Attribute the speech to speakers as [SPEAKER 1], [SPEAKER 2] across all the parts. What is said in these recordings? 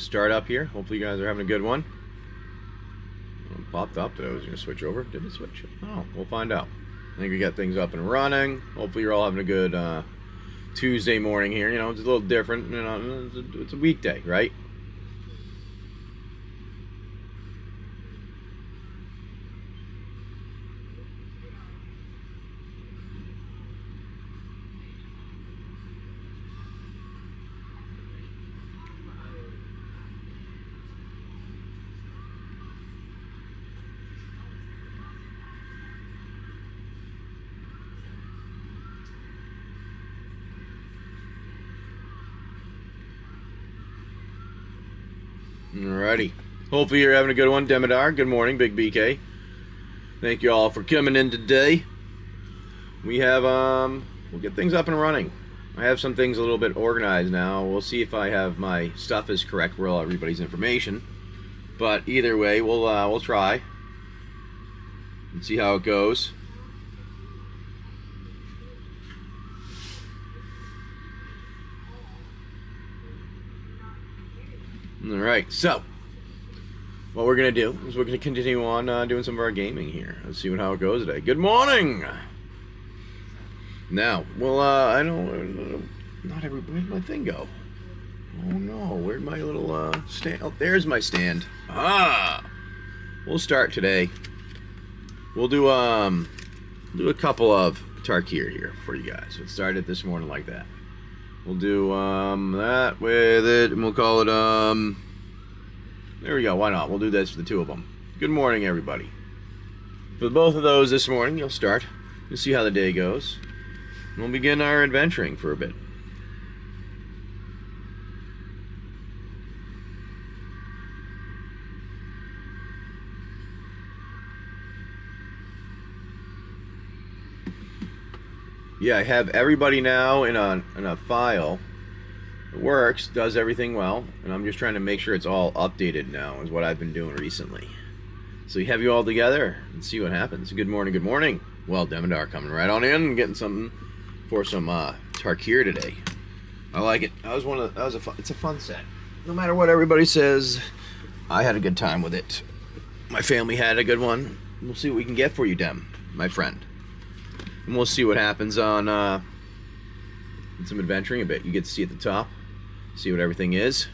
[SPEAKER 1] start up here. Hopefully you guys are having a good one. It popped up that I was going to switch over. Did it switch? Oh, we'll find out. I think we got things up and running. Hopefully you're all having a good Tuesday morning here. You know, it's a little different. You know, it's a weekday, right? Alrighty. Hopefully you're having a good one, Demodar. Good morning, Big BK. Thank you all for coming in today. We have, we'll get things up and running. I have some things a little bit organized now. We'll see if I have my stuff is correct for all everybody's information. But either way, we'll try and see how it goes. Alright, so what we're going to do is we're going to continue on doing some of our gaming here. Let's see how it goes today. Good morning! Now, well, I don't, not everybody, where'd my thing go? Oh no, where'd my little stand? Oh, there's my stand. Ah! We'll start today. We'll do a couple of Tarkir here for you guys. We'll start it this morning like that. We'll do that with it, and we'll call it there we go. Why not? We'll do this for the two of them. Good morning, everybody. For both of those this morning, you'll start. You'll see how the day goes. And we'll begin our adventuring for a bit. Yeah, I have everybody now in a file. It works, does everything well, and I'm just trying to make sure it's all updated now is what I've been doing recently. So we have you all together and see what happens. Good morning, good morning. Well, Demodar coming right on in and getting something for some Tarkir today. I like it. It's a fun set. No matter what everybody says, I had a good time with it. My family had a good one. We'll see what we can get for you, Dem, my friend. And we'll see what happens on some adventuring a bit. You get to see at the top, see what everything is.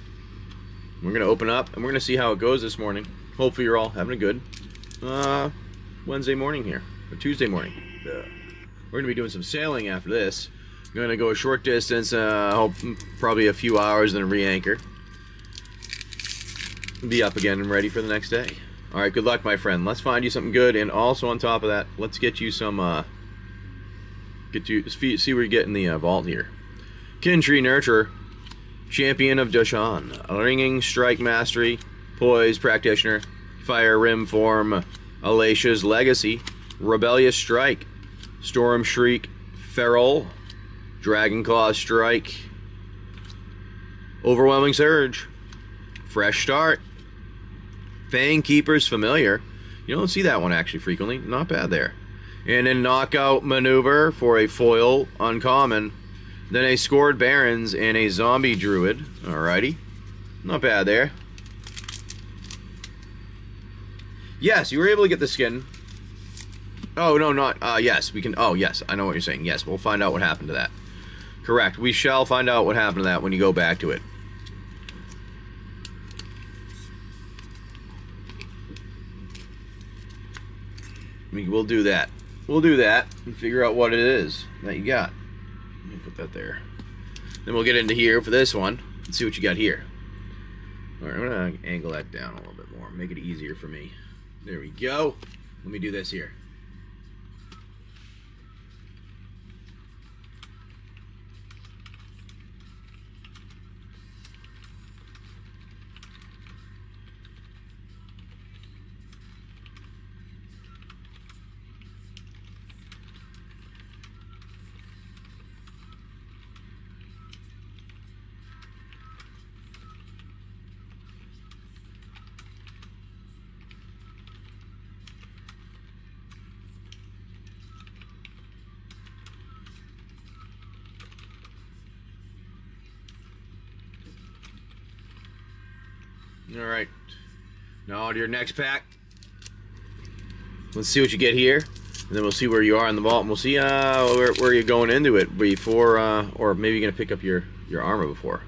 [SPEAKER 1] We're going to open up, and we're going to see how it goes this morning. Hopefully you're all having a good Wednesday morning here, or Tuesday morning. We're going to be doing some sailing after this. I'm going to go a short distance, hope probably a few hours, then re-anchor. Be up again and ready for the next day. All right, good luck, my friend. Let's find you something good, and also on top of that, let's get you some... see where you get in the vault here. Kintree Nurturer, Champion of Dashan, Ringing Strike Mastery, Poise Practitioner, Fire Rim Form, Alatia's Legacy, Rebellious Strike, Storm Shriek, Feral, Dragon Claw Strike, Overwhelming Surge, Fresh Start, Fang Keeper's Familiar. You don't see that one actually frequently. Not bad there. And then Knockout Maneuver for a foil uncommon. Then a Scored Barons and a Zombie Druid. Alrighty. Not bad there. Yes, you were able to get the skin. Oh, no, not... yes, we can... Oh, yes, I know what you're saying. Yes, we'll find out what happened to that. Correct. We shall find out what happened to that when you go back to it. We'll do that. We'll do that and figure out what it is that you got. Let me put that there. Then we'll get into here for this one and see what you got here. Alright, I'm going to angle that down a little bit more. Make it easier for me. There we go. Let me do this here. All right. Now on to your next pack. Let's see what you get here, and then we'll see where you are in the vault, and we'll see where you're going into it before, or maybe you're gonna pick up your armor before.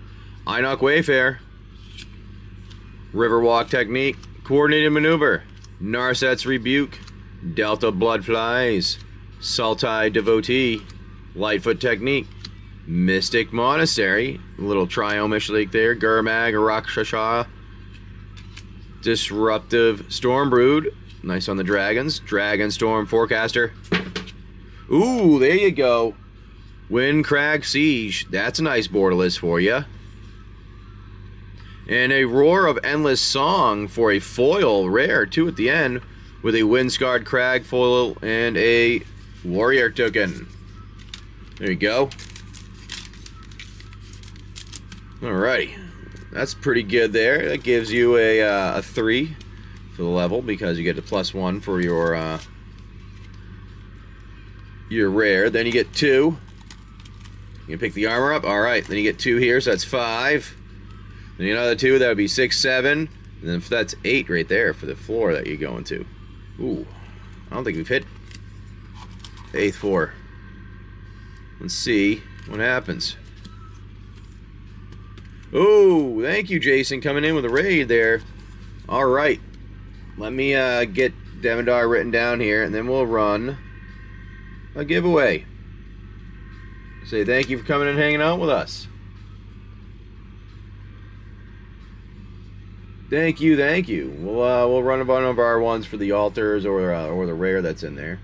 [SPEAKER 1] Inoc Wayfair, Riverwalk Technique, Coordinated Maneuver, Narset's Rebuke, Delta Bloodflies, Sultai Devotee, Lightfoot Technique, Mystic Monastery, little Triomish Lake there, Gurmag, Rakshasha, Disruptive Stormbrood, nice on the dragons, Dragon Storm Forecaster. Ooh, there you go. Windcrag Siege, that's a nice borderless for you. And a Roar of Endless Song for a foil rare, too, at the end, with a Windscarred Crag foil and a Warrior token. There you go. Alrighty. That's pretty good there. That gives you a 3 for the level because you get the +1 for your rare. Then you get 2. You can pick the armor up. Alright, then you get 2 here, so that's 5. Then another 2, that would be 6, 7. And then that's 8 right there for the floor that you're going to. Ooh. I don't think we've hit the 8th floor. Let's see what happens. Oh, thank you, Jason, coming in with a raid there. All right. Let me get Demodar written down here, and then we'll run a giveaway. Say thank you for coming and hanging out with us. Thank you, thank you. We'll run one of our ones for the altars or the rare that's in there.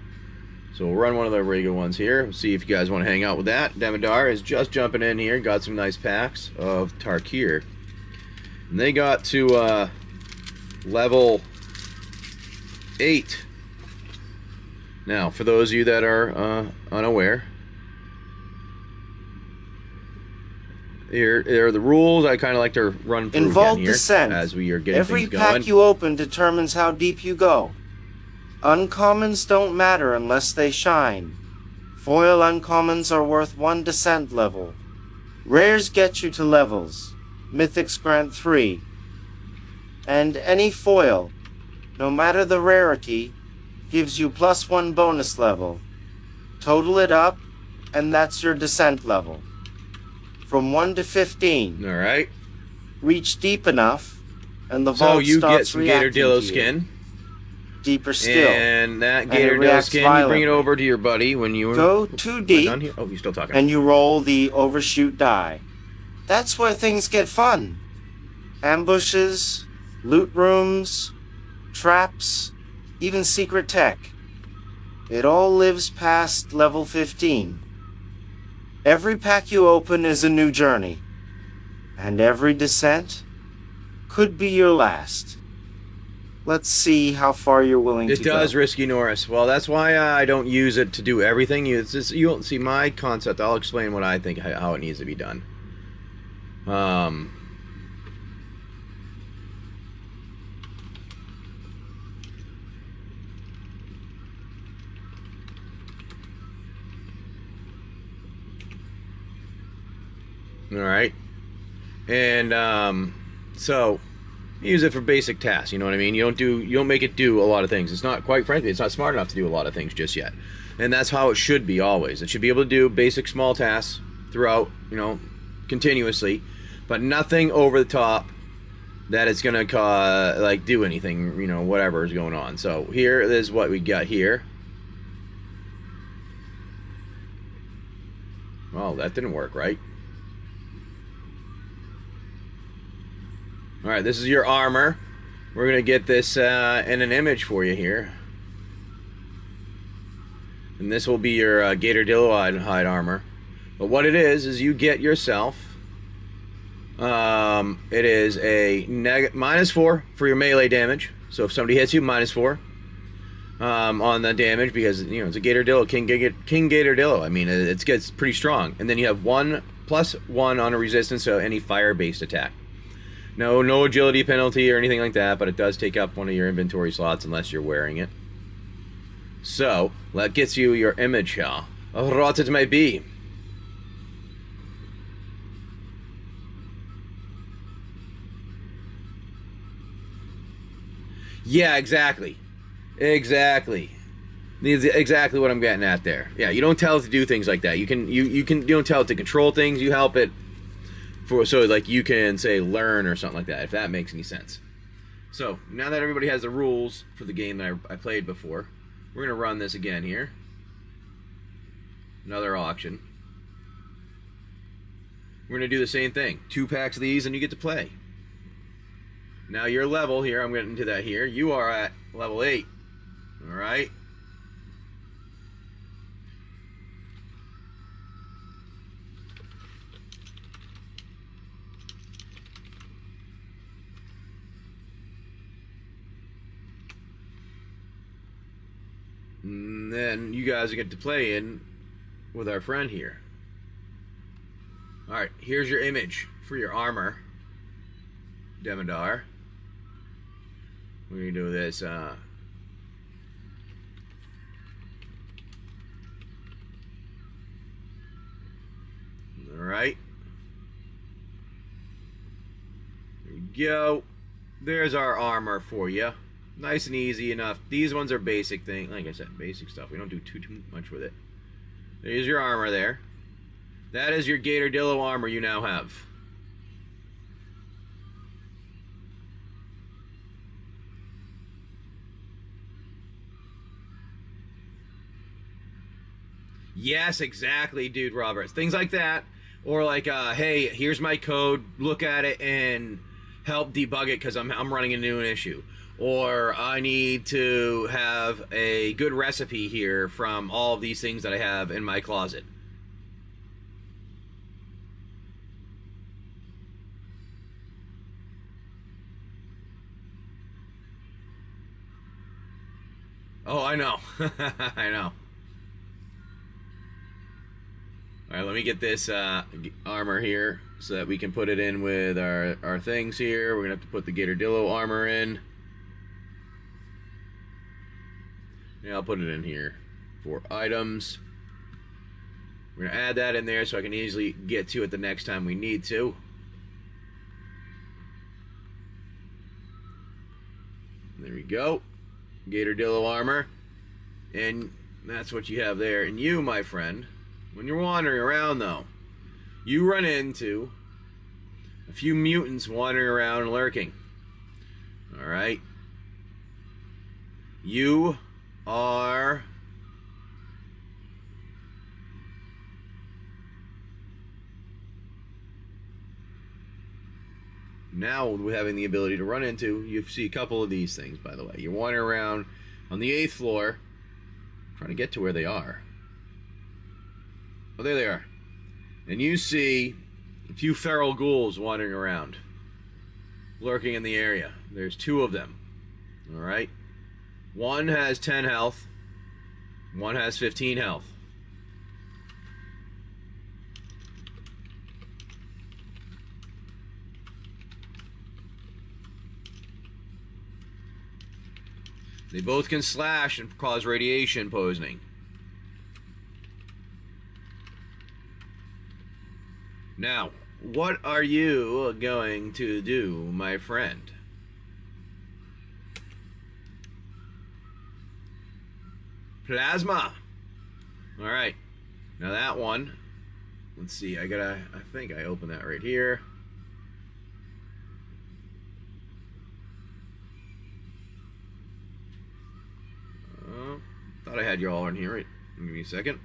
[SPEAKER 1] So we'll run one of the regular ones here. We'll see if you guys want to hang out with that. Demodar is just jumping in here. Got some nice packs of Tarkir. And they got to level 8. Now, for those of you that are unaware, here are the rules. I kind of like to run through
[SPEAKER 2] Vault
[SPEAKER 1] again here
[SPEAKER 2] Descent.
[SPEAKER 1] as we are getting
[SPEAKER 2] Every
[SPEAKER 1] things going.
[SPEAKER 2] pack you open determines how deep you go. Uncommons don't matter unless they shine. Foil uncommons are worth 1 descent level. Rares get you to levels. Mythics grant 3. And any foil, no matter the rarity, gives you +1 bonus level. Total it up, and that's your descent level. From 1 to 15.
[SPEAKER 1] Alright.
[SPEAKER 2] Reach deep enough, and the
[SPEAKER 1] So
[SPEAKER 2] vault
[SPEAKER 1] you get
[SPEAKER 2] starts
[SPEAKER 1] some Gator
[SPEAKER 2] reacting
[SPEAKER 1] Dillo
[SPEAKER 2] to you.
[SPEAKER 1] skin.
[SPEAKER 2] Deeper still.
[SPEAKER 1] And that
[SPEAKER 2] And
[SPEAKER 1] Gator
[SPEAKER 2] it
[SPEAKER 1] Dillo
[SPEAKER 2] reacts
[SPEAKER 1] skin, you bring it
[SPEAKER 2] violently.
[SPEAKER 1] over to your buddy when you
[SPEAKER 2] Go too deep,
[SPEAKER 1] done here? Oh, you're still talking.
[SPEAKER 2] and you roll the overshoot die. That's where things get fun. Ambushes, loot rooms, traps, even secret tech. It all lives past level 15. Every pack you open is a new journey, and every descent could be your last. Let's see how far you're willing to go.
[SPEAKER 1] It does, Risky Norris. Well, that's why I don't use it to do everything. It's just, you won't see my concept. I'll explain what I think, how it needs to be done. Alright. And, so, use it for basic tasks, you know what I mean? You don't make it do a lot of things. It's not, quite frankly, it's not smart enough to do a lot of things just yet. And that's how it should be always. It should be able to do basic small tasks throughout, you know, continuously, but nothing over the top that it's gonna like do anything, you know, whatever is going on. So here is what we got here. Well, that didn't work, right? Alright, this is your armor. We're going to get this in an image for you here. And this will be your Gator Dillo hide armor. But what it is you get yourself... it is a -4 for your melee damage. So if somebody hits you, -4 on the damage, because, you know, it's a Gator Dillo, King Gator Dillo. I mean, it gets pretty strong. And then you have +1 on a resistance to any fire-based attack. No agility penalty or anything like that, but it does take up one of your inventory slots unless you're wearing it. So, that gets you your image here. What it may be. Yeah, exactly. Exactly. Exactly what I'm getting at there. Yeah, you don't tell it to do things like that. You don't tell it to control things. You help it for so like you can say learn or something like that, if that makes any sense. So now that everybody has the rules for the game that I played before, we're gonna run this again here. Another auction. We're gonna do the same thing. 2 packs of these and you get to play. Now your level here, I'm getting to that here. You are at level 8. Alright. And then you guys get to play in with our friend here. Alright, here's your image for your armor, Demodar. We're going to do this. Alright. There we go. There's our armor for you. Nice and easy enough. These ones are basic thing. Like I said, basic stuff. We don't do too much with it. There's your armor there. That is your Gatordillo armor you now have. Yes, exactly, dude, Roberts. Things like that. Or like, hey, here's my code. Look at it and help debug it because I'm running into an issue. Or I need to have a good recipe here from all of these things that I have in my closet. Oh, I know. I know. Alright, let me get this armor here so that we can put it in with our things here. We're going to have to put the Gatordillo armor in. Yeah, I'll put it in here for items. We're going to add that in there so I can easily get to it the next time we need to. There we go. Gatordillo armor. And that's what you have there. And you, my friend, when you're wandering around, though, you run into a few mutants wandering around and lurking. Alright? You are now having the ability to run into, you see a couple of these things, by the way. You're wandering around on the 8th floor trying to get to where they are. Oh, there they are. And you see a few feral ghouls wandering around, lurking in the area. There's 2 of them. Alright? One has 10 health. One has 15 health. They both can slash and cause radiation poisoning. Now, what are you going to do, my friend? Plasma. All right. Now that one. Let's see. I think I opened that right here. Thought I had you all in here. Right. Give me a second.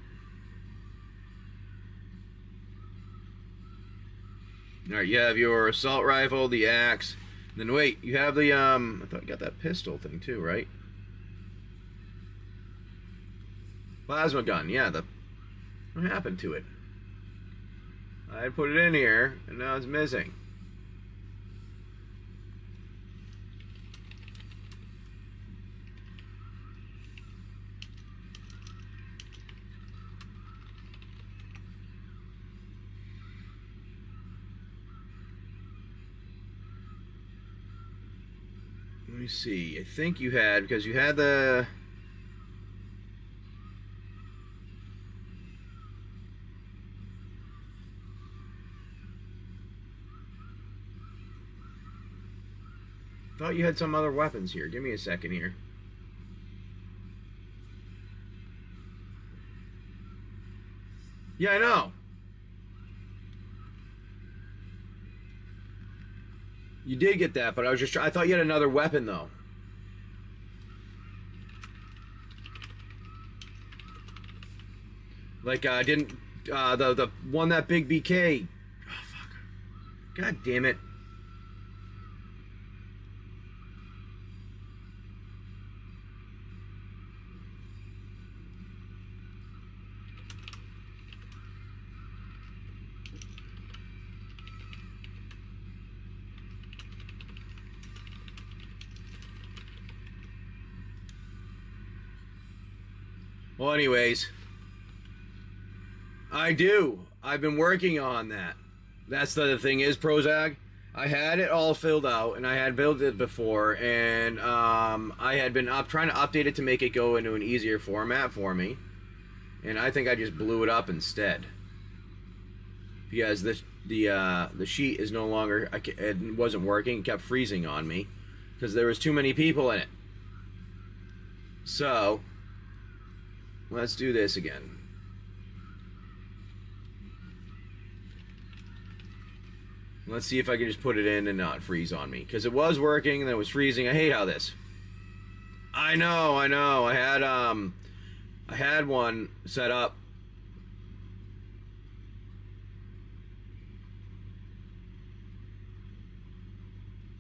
[SPEAKER 1] All right. You have your assault rifle, the axe. And then wait. You have the I thought you got that pistol thing too, right? Plasma gun, yeah, what happened to it? I put it in here, and now it's missing. Let me see, I think you had, because you had the... Thought you had some other weapons here. Give me a second here. Yeah, I know. You did get that, but I thought you had another weapon though. Like I didn't the one that big BK. Oh fuck. God damn it. Well, anyways, I do. I've been working on that. That's the thing is, Prozac. I had it all filled out, and I had built it before, and I had been trying to update it to make it go into an easier format for me, and I think I just blew it up instead because the sheet is no longer. It wasn't working. It kept freezing on me because there was too many people in it. So let's do this again. Let's see if I can just put it in and not freeze on me. Because it was working and then it was freezing. I hate how this. I know. I had one set up.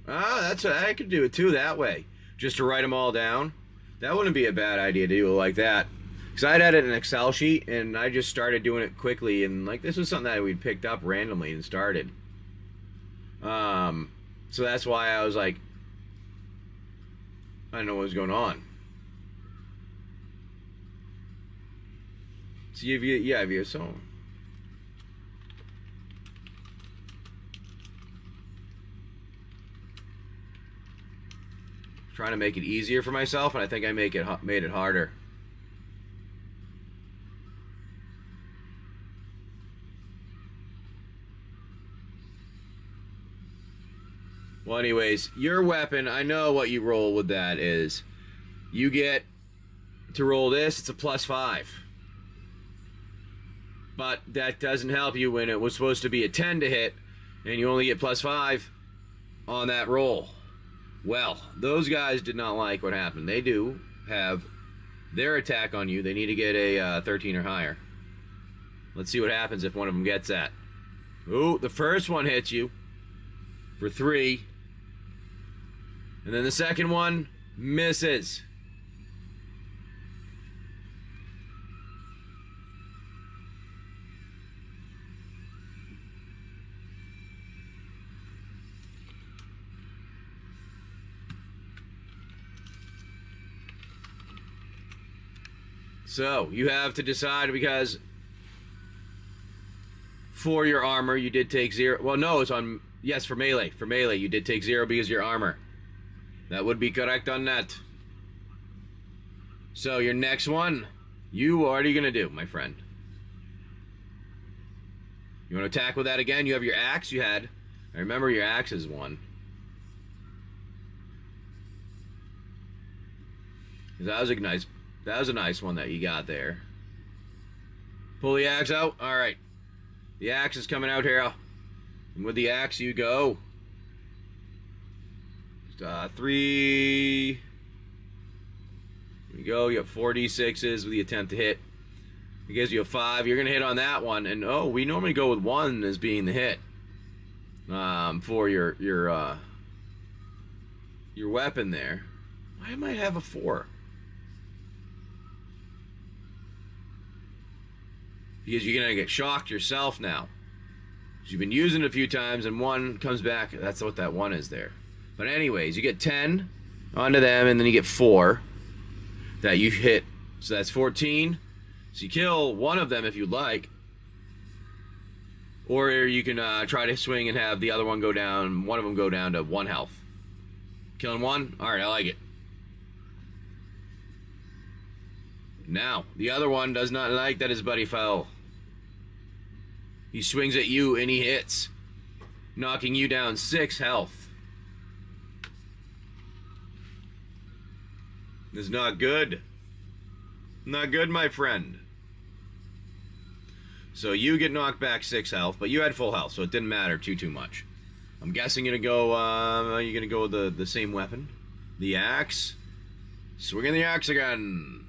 [SPEAKER 1] I could do it too that way. Just to write them all down. That wouldn't be a bad idea to do it like that. Because I'd had it in an Excel sheet and I just started doing it quickly. And like this was something that we'd picked up randomly and started. So that's why I was like, I don't know what was going on. So if you so. Trying to make it easier for myself, and I think I made it harder. Well, anyways, your weapon, I know what you roll with that is. You get to roll this, it's a +5. But that doesn't help you when it was supposed to be a 10 to hit, and you only get +5 on that roll. Well, those guys did not like what happened. They do have their attack on you. They need to get a 13 or higher. Let's see what happens if one of them gets that. Ooh, the first one hits you for 3. And then the second one misses. So, you have to decide because for your armor, you did take 0. Well, no, it's on... Yes, for melee. For melee, you did take 0 because of your armor. That would be correct on that. So, your next one, what are you going to do, my friend? You want to attack with that again? You have your axe you had. I remember your axe is 1. That was a nice one that you got there. Pull the axe out. All right. The axe is coming out here. And with the axe you go. 3. Here we go. You have 4d6s with the attempt to hit. It gives you a 5. You're going to hit on that one. And, oh, we normally go with 1 as being the hit. For your weapon there. I might have a 4. Because you're going to get shocked yourself now. You've been using it a few times and 1 comes back. That's what that 1 is there. But anyways, you get 10 onto them and then you get 4 that you hit. So that's 14. So you kill one of them if you'd like. Or you can try to swing and have the other one go down, one of them go down to 1 health. Killing 1? Alright, I like it. Now, the other one does not like that his buddy fell. He swings at you and he hits, knocking you down 6 health. This is not good. Not good, my friend. So you get knocked back 6 health, but you had full health, so it didn't matter too much. I'm guessing you're gonna go with the same weapon, the axe. Swinging the axe again,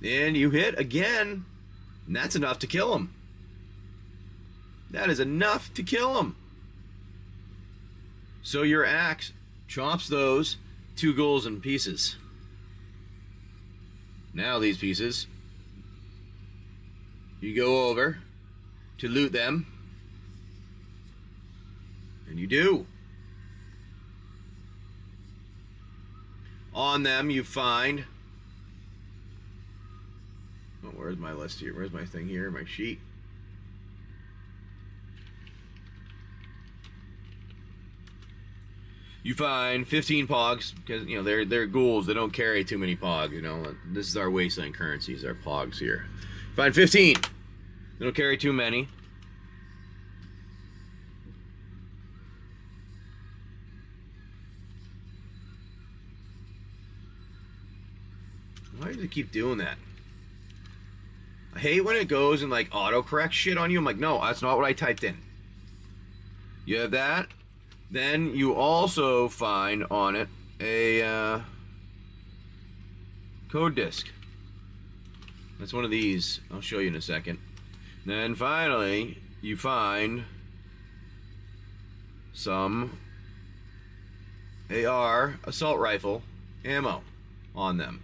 [SPEAKER 1] and you hit again, and that's enough to kill him. That is enough to kill him. So your axe chops those 2 ghouls in pieces. Now these pieces, you go over to loot them, and you do. On them you find, oh, where's my list here? Where's my thing here? My sheet. You find 15 pogs, because, you know, they're ghouls. They don't carry too many pogs, you know. This is our wasteland currencies, our pogs here. You find 15. They don't carry too many. Why does it keep doing that? I hate when it goes and like autocorrect shit on you. I'm like, no, that's not what I typed in. You have that. Then you also find on it a code disc. That's one of these. I'll show you in a second. Then finally, you find some AR assault rifle ammo on them.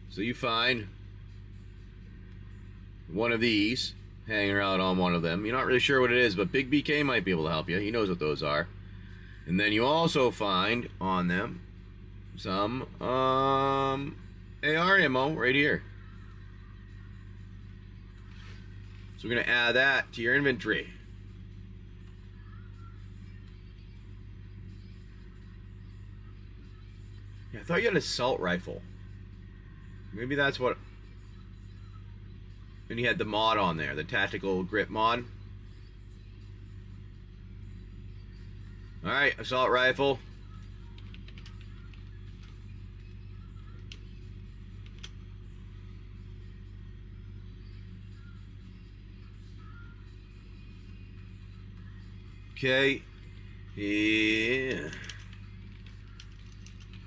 [SPEAKER 1] So you find one of these hanging around on one of them. You're not really sure what it is, but Big BK might be able to help you. He knows what those are. And then you also find on them some AR ammo right here. So we're going to add that to your inventory. Yeah, I thought you had an assault rifle. Maybe that's what... And you had the mod on there, the tactical grip mod. Alright, assault rifle. Okay. Yeah.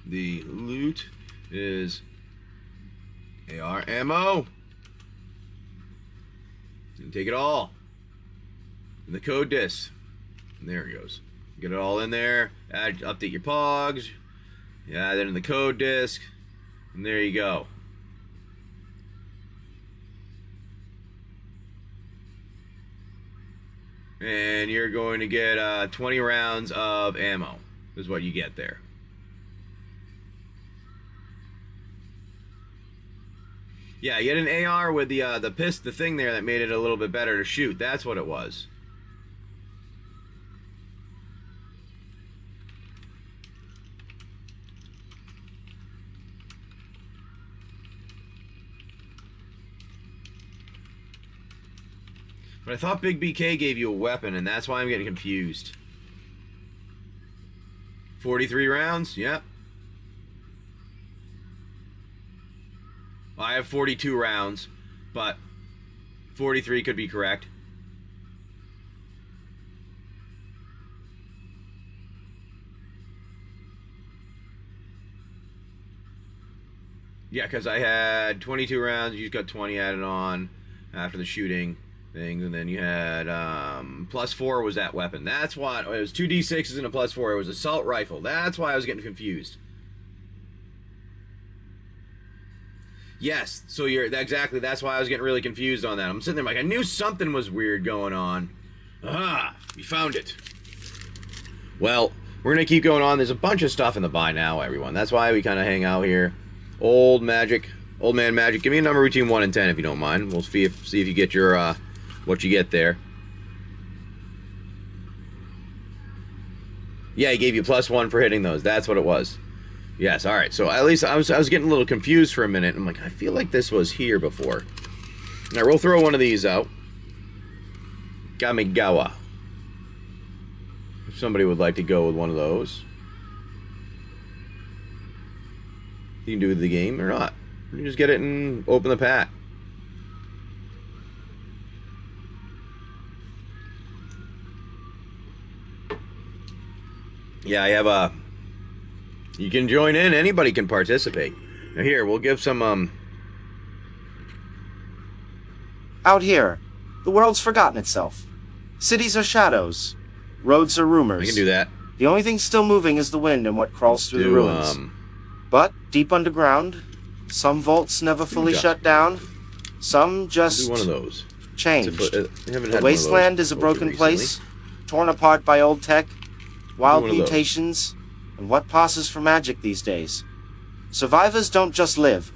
[SPEAKER 1] The loot is AR ammo. You can take it all. And the code disc. And there it goes. Get it all in there. Update your pogs. Yeah, then in the code disc. And there you go. And you're going to get 20 rounds of ammo. Is what you get there. Yeah, you had an AR with the thing there that made it a little bit better to shoot. That's what it was. But I thought Big BK gave you a weapon, and that's why I'm getting confused. 43 rounds? Yep. I have 42 rounds, but 43 could be correct. Yeah, because I had 22 rounds, you just got 20 added on after the shooting things, and then you had +4 was that weapon. That's why it was 2 D6s and a +4. It was assault rifle. That's why I was getting confused. Yes, so exactly. That's why I was getting really confused on that. I'm sitting there like I knew something was weird going on. Ah, we found it. Well, we're gonna keep going on. There's a bunch of stuff in the buy now, everyone. That's why we kind of hang out here. Old man magic. Give me a number between 1 and 10 if you don't mind. We'll see if you get your what you get there. Yeah, he gave you +1 for hitting those. That's what it was. Yes, alright, so at least I was getting a little confused for a minute. I'm like, I feel like this was here before. Now, we'll throw one of these out. Kamigawa. If somebody would like to go with one of those, you can do the game or not. You just get it and open the pack. Yeah, I have a... You can join in. Anybody can participate. Now here, we'll give some,
[SPEAKER 2] Out here, the world's forgotten itself. Cities are shadows. Roads are rumors.
[SPEAKER 1] I can do that.
[SPEAKER 2] The only thing still moving is the wind and what crawls through the ruins. But deep underground, some vaults never fully shut down. Some just
[SPEAKER 1] do one of those.
[SPEAKER 2] Changed.
[SPEAKER 1] The
[SPEAKER 2] wasteland is a broken place, torn apart by old tech, wild mutations, and what passes for magic these days. Survivors don't just live.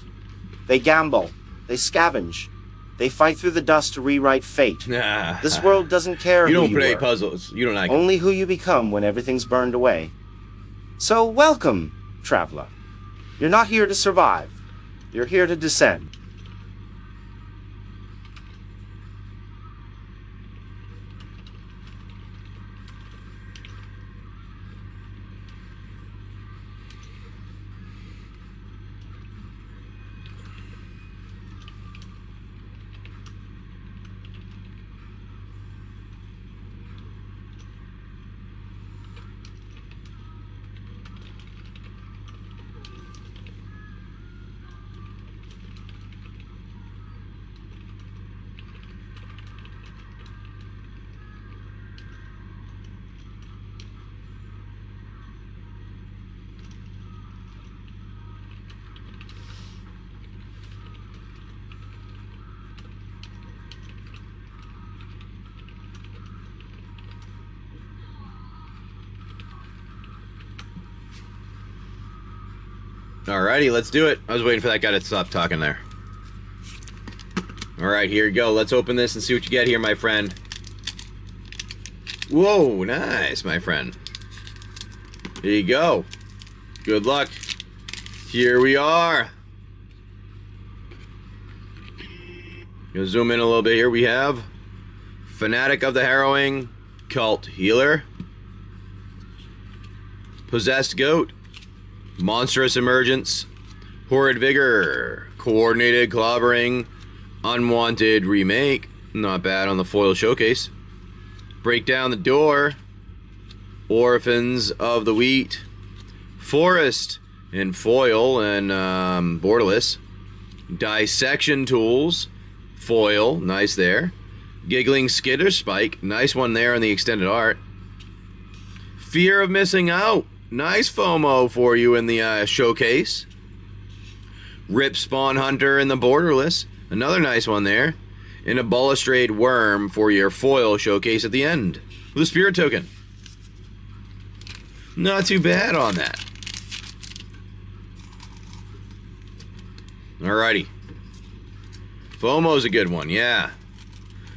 [SPEAKER 2] They gamble. They scavenge. They fight through the dust to rewrite fate. This world doesn't care who you are.
[SPEAKER 1] You don't play puzzles. You don't like
[SPEAKER 2] Only who you become when everything's burned away. So welcome, traveler. You're not here to survive. You're here to descend.
[SPEAKER 1] Alrighty, let's do it. I was waiting for that guy to stop talking there. Alright, here you go. Let's open this and see what you get here, my friend. Whoa, nice, my friend. Here you go. Good luck. Here we are. Gonna zoom in a little bit here. We have Fanatic of the Harrowing, Cult Healer, Possessed Goat, Monstrous Emergence, Horrid Vigor, Coordinated Clobbering, Unwanted Remake, not bad on the foil showcase, Break Down the Door, Orphans of the Wheat, Forest in foil and borderless, Dissection Tools, foil, nice there, Giggling Skitter Spike, nice one there on the extended art, Fear of Missing Out, nice FOMO for you in the showcase. Rip Spawn Hunter in the borderless. Another nice one there. And a Balustrade Worm for your foil showcase at the end. With a Spirit Token. Not too bad on that. Alrighty. FOMO's a good one, yeah.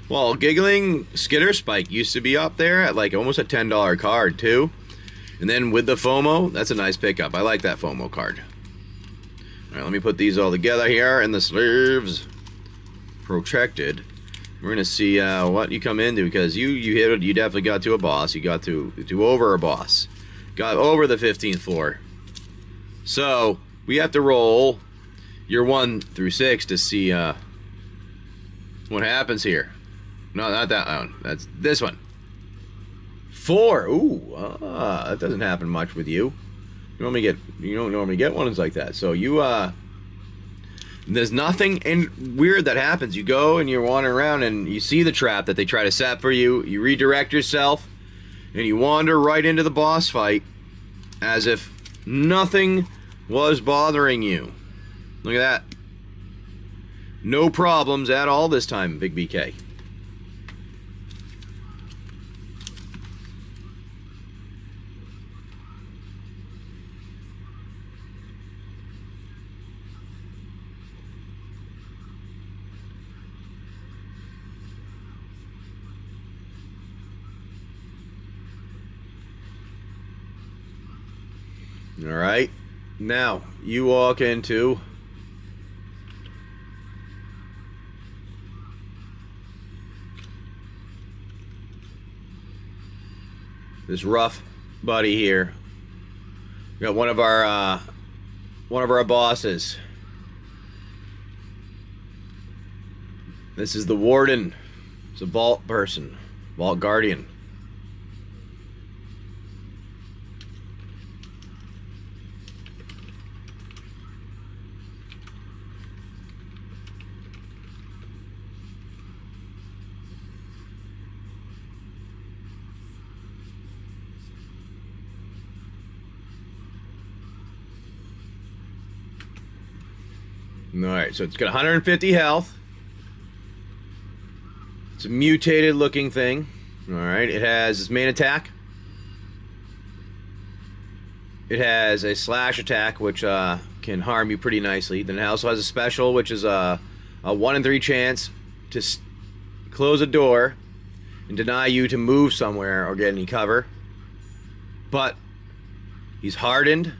[SPEAKER 1] Well, Giggling Skitter Spike used to be up there at like almost a $10 card too. And then with the FOMO, that's a nice pickup. I like that FOMO card. Alright, let me put these all together here in the sleeves. Protected. We're gonna see what you come into, because you definitely got to a boss. You got to over a boss. Got over the 15th floor. So we have to roll your 1 through 6 to see what happens here. No, not that one. That's this one. 4. Ooh, that doesn't happen much with you. You don't normally get ones like that. So you there's nothing weird that happens. You go and you're wandering around and you see the trap that they try to set for you. You redirect yourself and you wander right into the boss fight as if nothing was bothering you. Look at that. No problems at all this time, Big BK. Alright, now you walk into this rough buddy here. We got one of our bosses. This is the warden. It's a vault person, vault guardian. Alright, so it's got 150 health. It's a mutated looking thing. Alright, it has its main attack. It has a slash attack, which can harm you pretty nicely. Then it also has a special, which is a 1 in 3 chance to close a door and deny you to move somewhere or get any cover. But he's hardened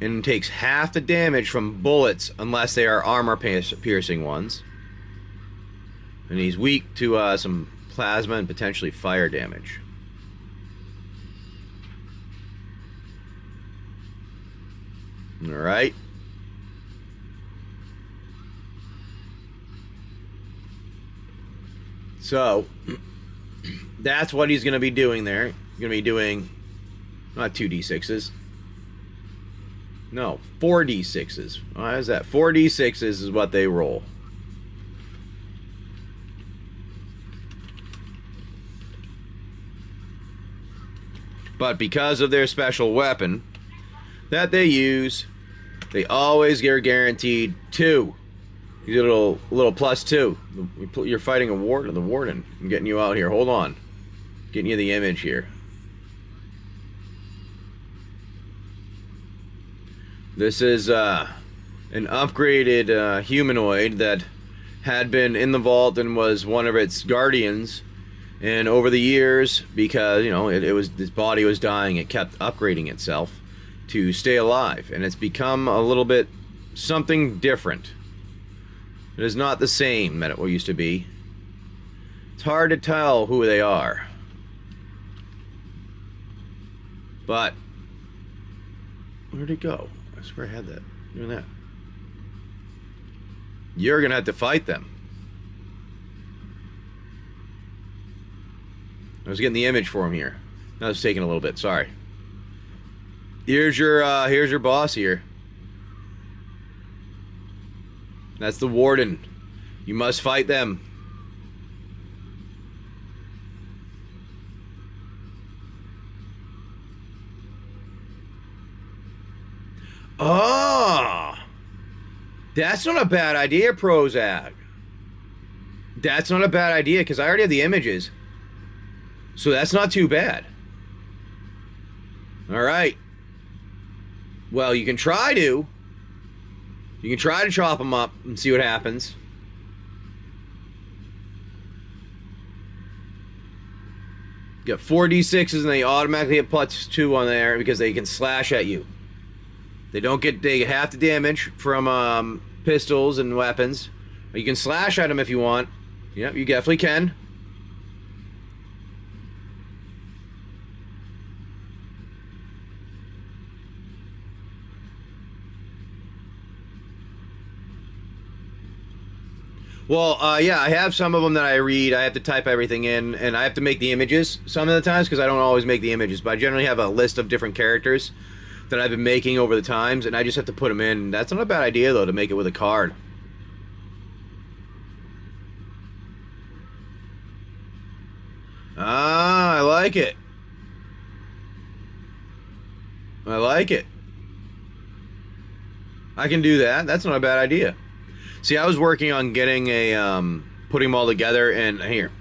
[SPEAKER 1] and takes half the damage from bullets unless they are armor-piercing ones. And he's weak to some plasma and potentially fire damage. Alright. So, that's what he's going to be doing there. He's going to be doing, not 2d6s. No, 4d6s. Why is that? 4d6s is what they roll. But because of their special weapon that they use, they always get guaranteed 2. You get a little +2. You're fighting a warden. The warden. I'm getting you out here. Hold on. Getting you the image here. This is an upgraded humanoid that had been in the vault and was one of its guardians. And over the years, because this body was dying, it kept upgrading itself to stay alive, and it's become a little bit something different. It is not the same that it used to be. It's hard to tell who they are, but where'd it go? I swear I had that. Doing that. You're gonna have to fight them. I was getting the image for him here. That was taking a little bit. Sorry. Here's your boss here. That's the warden. You must fight them. Oh, that's not a bad idea, Prozac. That's not a bad idea because I already have the images. So that's not too bad. All right. Well, you can try to. You can try to chop them up and see what happens. You got 4d6s and they automatically hit +2 on there because they can slash at you. They get half the damage from pistols and weapons. You can slash at them if you want. Yep, you definitely can. Well, yeah, I have some of them that I read. I have to type everything in, and I have to make the images some of the times because I don't always make the images. But I generally have a list of different characters that I've been making over the times, and I just have to put them in. That's not a bad idea, though, to make it with a card. Ah, I like it. I like it. I can do that. That's not a bad idea. See, I was working on getting a, putting them all together, and here,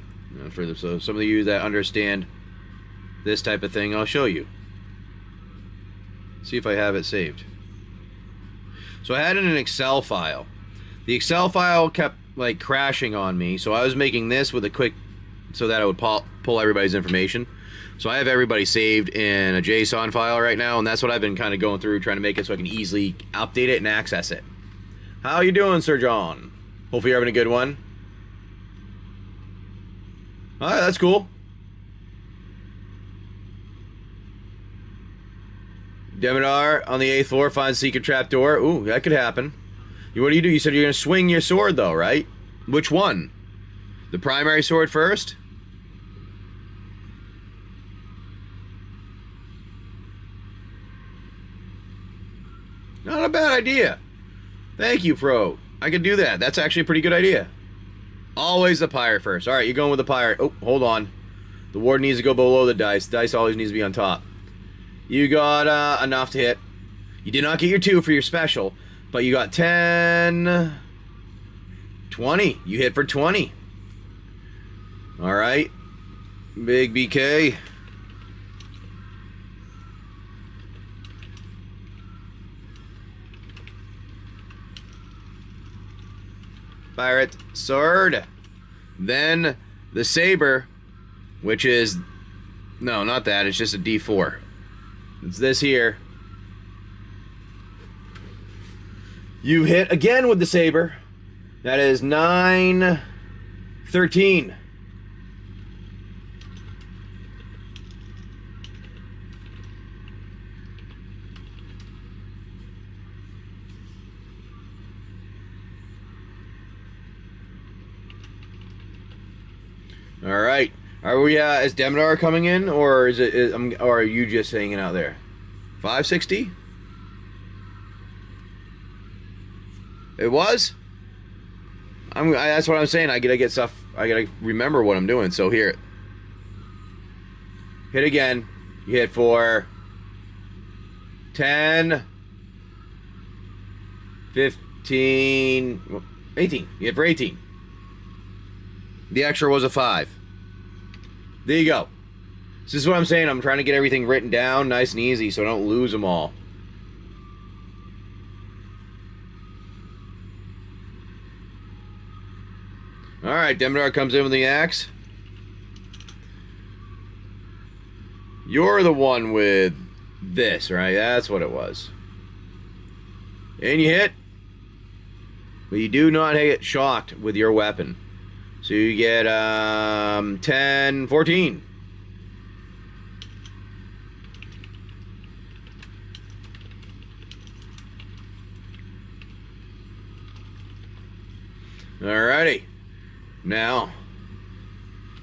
[SPEAKER 1] so some of you that understand this type of thing, I'll show you. See if I have it saved. So I had it in an Excel file. The Excel file kept, like, crashing on me, so I was making this with a quick, so that it would pull everybody's information. So I have everybody saved in a JSON file right now, and that's what I've been kind of going through, trying to make it so I can easily update it and access it. How you doing, Sir John? Hopefully you're having a good one. Alright, that's cool. Demidar on the 8th floor finds secret trap door. Ooh, that could happen. What do? You said you're going to swing your sword, though, right? Which one? The primary sword first? Not a bad idea. Thank you, Pro. I could do that. That's actually a pretty good idea. Always the pirate first. Alright, you're going with the pirate. Oh, hold on. The ward needs to go below the dice. Dice always needs to be on top. You got enough to hit. You did not get your 2 for your special, but you got 10... 20. You hit for 20. Alright. Big BK. Pirate sword. Then the saber, which is... No, not that. It's just a D4. It's this here. You hit again with the saber. That is 9, 13. All right. Are we? Is Demidar coming in, or or are you just hanging out there? 560. It was. That's what I'm saying. I gotta get stuff. I gotta remember what I'm doing. So here. Hit again. You hit for 10, 15, 18. You hit for 18. The extra was a 5. There you go. This is what I'm saying. I'm trying to get everything written down nice and easy so I don't lose them all. Alright, Demidar comes in with the axe. You're the one with this, right? That's what it was. And you hit. But you do not get shocked with your weapon. So you get 10, 14. Alrighty. Now,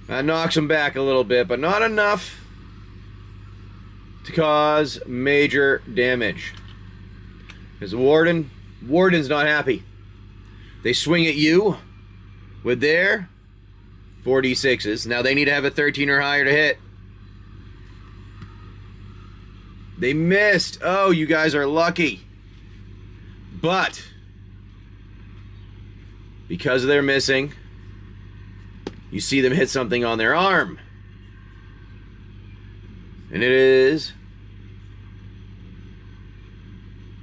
[SPEAKER 1] that knocks him back a little bit, but not enough to cause major damage. Because the Warden's not happy. They swing at you with their 4d6s. Now they need to have a 13 or higher to hit. They missed. Oh, you guys are lucky. But because they're missing, you see them hit something on their arm. And it is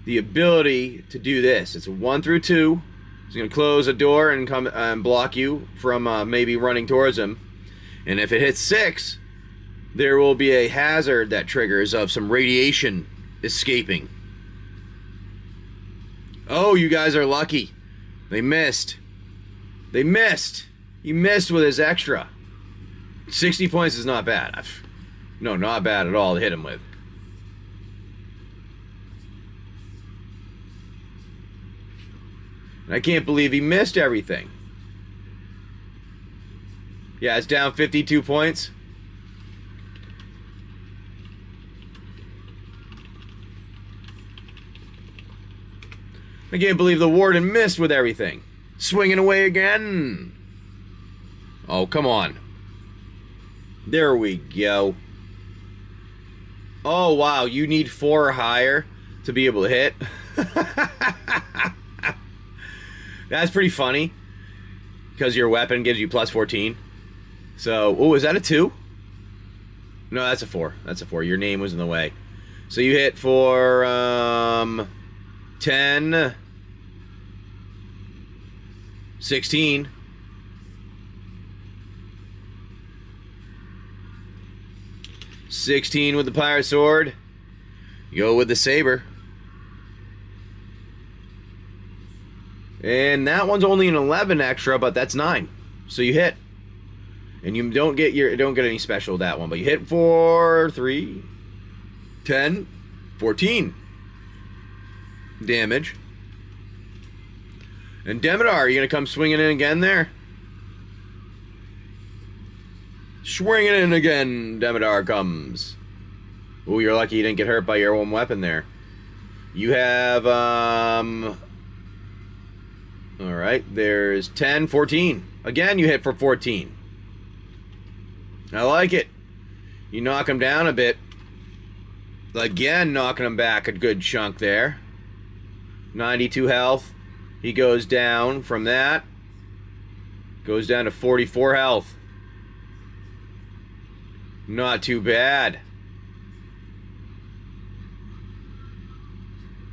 [SPEAKER 1] the ability to do this. It's a 1 through 2. He's going to close a door and come and block you from maybe running towards him. And if it hits 6, there will be a hazard that triggers of some radiation escaping. Oh, you guys are lucky. They missed. They missed. He missed with his extra. 60 points is not bad. No, not bad at all to hit him with. I can't believe he missed everything. Yeah, it's down 52 points. I can't believe the Warden missed with everything. Swinging away again. Oh, come on. There we go. Oh, wow. You need 4 or higher to be able to hit. That's pretty funny. Because your weapon gives you plus 14. So, oh, is that a 2? No, that's a 4. That's a 4. Your name was in the way. So you hit for 10, 16. 16 with the pirate sword. You go with the saber. And that one's only an 11 extra, but that's 9. So you hit. And you don't get any special with that one, but you hit for 3, 10, 14 damage. And Demeter, are you going to come swinging in again there? Swinging in again, Demeter comes. Ooh, you're lucky you didn't get hurt by your own weapon there. You have, alright, there's 10, 14. Again, you hit for 14. I like it. You knock him down a bit. Again, knocking him back a good chunk there. 92 health. He goes down from that. Goes down to 44 health. Not too bad.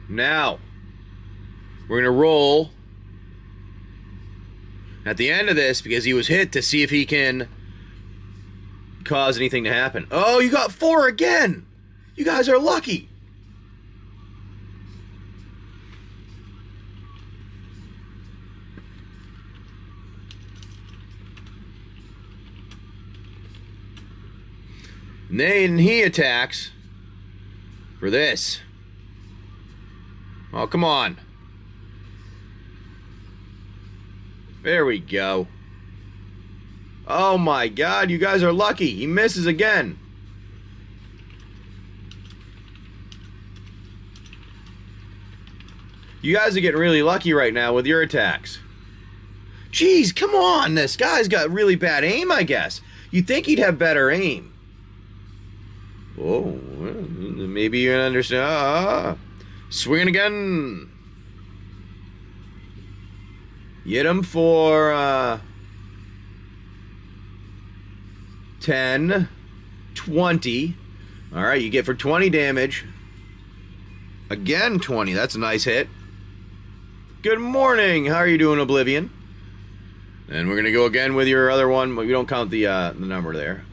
[SPEAKER 1] Now, we're going to roll at the end of this because he was hit to see if he can cause anything to happen. Oh, you got 4 again! You guys are lucky! And then he attacks for this. Oh, come on. There we go. Oh my god, you guys are lucky. He misses again. You guys are getting really lucky right now with your attacks. Jeez, come on. This guy's got really bad aim, I guess. You'd think he'd have better aim. Oh, maybe you can understand. Swinging again. Hit him for 10, 20. Alright, you get for 20 damage. Again, 20. That's a nice hit. Good morning. How are you doing, Oblivion? And we're going to go again with your other one. But we don't count the number there.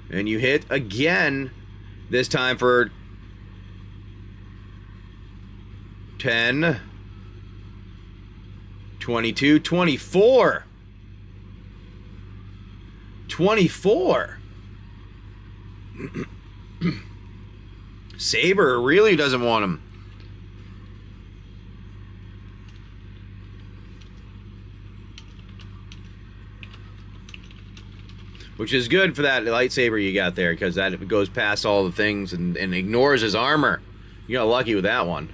[SPEAKER 1] And you hit again. This time for 10, 22, 24. 24. Saber really doesn't want him. Which is good for that lightsaber you got there, because that goes past all the things and ignores his armor. You got lucky with that one.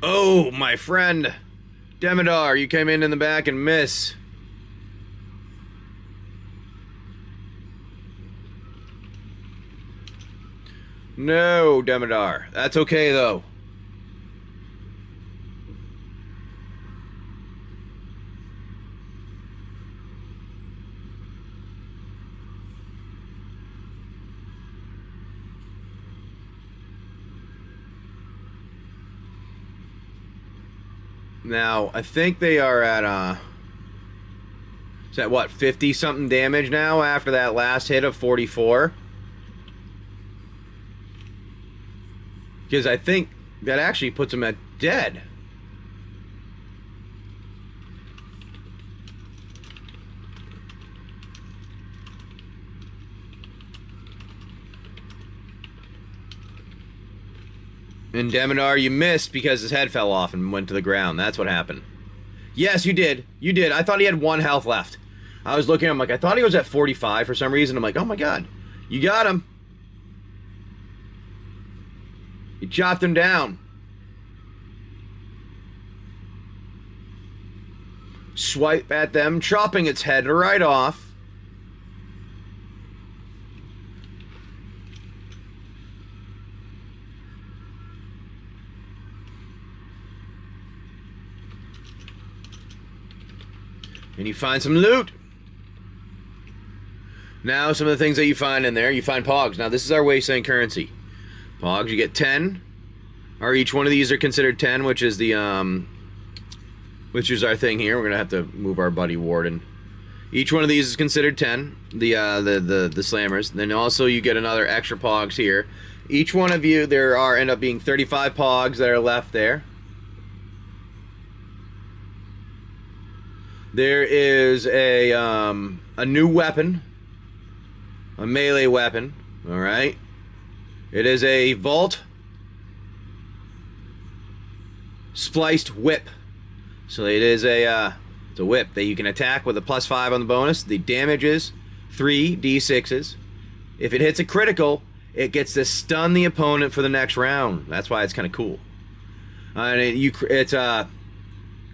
[SPEAKER 1] Oh, my friend. Demodar, you came in the back and miss. No, Demodar. That's okay, though. Now, I think they are at, is that what, 50-something damage now after that last hit of 44? Because I think that actually puts them at dead. And Demodar, you missed because his head fell off and went to the ground. That's what happened. Yes, you did. You did. I thought he had 1 health left. I was looking, I'm like, I thought he was at 45 for some reason. I'm like, oh my god. You got him. You chopped him down. Swipe at them, chopping its head right off. And you find some loot. Now, some of the things that you find in there, you find Pogs. Now, this is our wasteland currency. Pogs, you get 10. Or each one of these are considered 10, which is the, which is our thing here. We're going to have to move our buddy Warden. Each one of these is considered 10, the slammers. Then also you get another extra Pogs here. Each one of you, end up being 35 Pogs that are left there. There is a new weapon, a melee weapon, all right? It is a vault spliced whip. So it is it's a whip that you can attack with a +5 on the bonus. The damage is 3d6s. If it hits a critical, it gets to stun the opponent for the next round. That's why it's kind of cool. And it's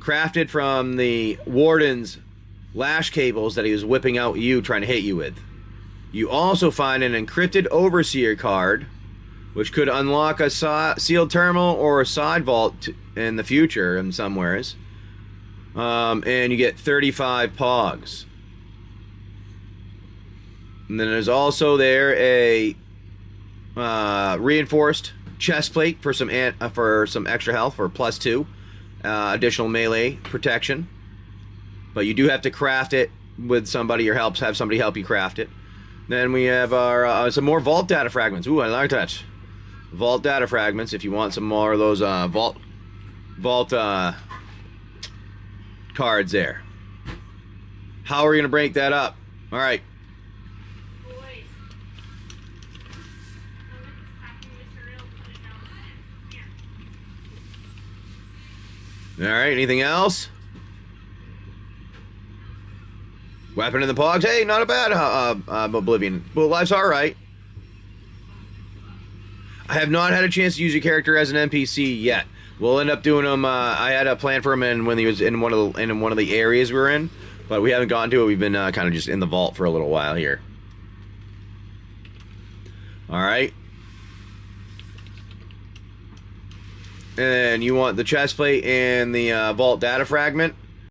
[SPEAKER 1] crafted from the Warden's lash cables that he was whipping out you, trying to hit you with. You also find an encrypted Overseer card, which could unlock a sealed terminal or a side vault in the future in somewheres. And you get 35 pogs. And then there's also there a reinforced chest plate for some extra health for +2, additional melee protection. But you do have to craft it with somebody or have somebody help you craft it. Then we have our some more vault data fragments. Ooh, I like that. Vault data fragments. If you want some more of those vault cards there. How are we gonna break that up? All right. All right. Anything else? Weapon in the pogs. Hey, not a bad Oblivion. Well, life's all right. I have not had a chance to use your character as an NPC yet. We'll end up doing them. I had a plan for him when he was in one of the areas we were in, but we haven't gotten to it. We've been kind of just in the vault for a little while here. All right. And you want the chest plate and the vault data fragment.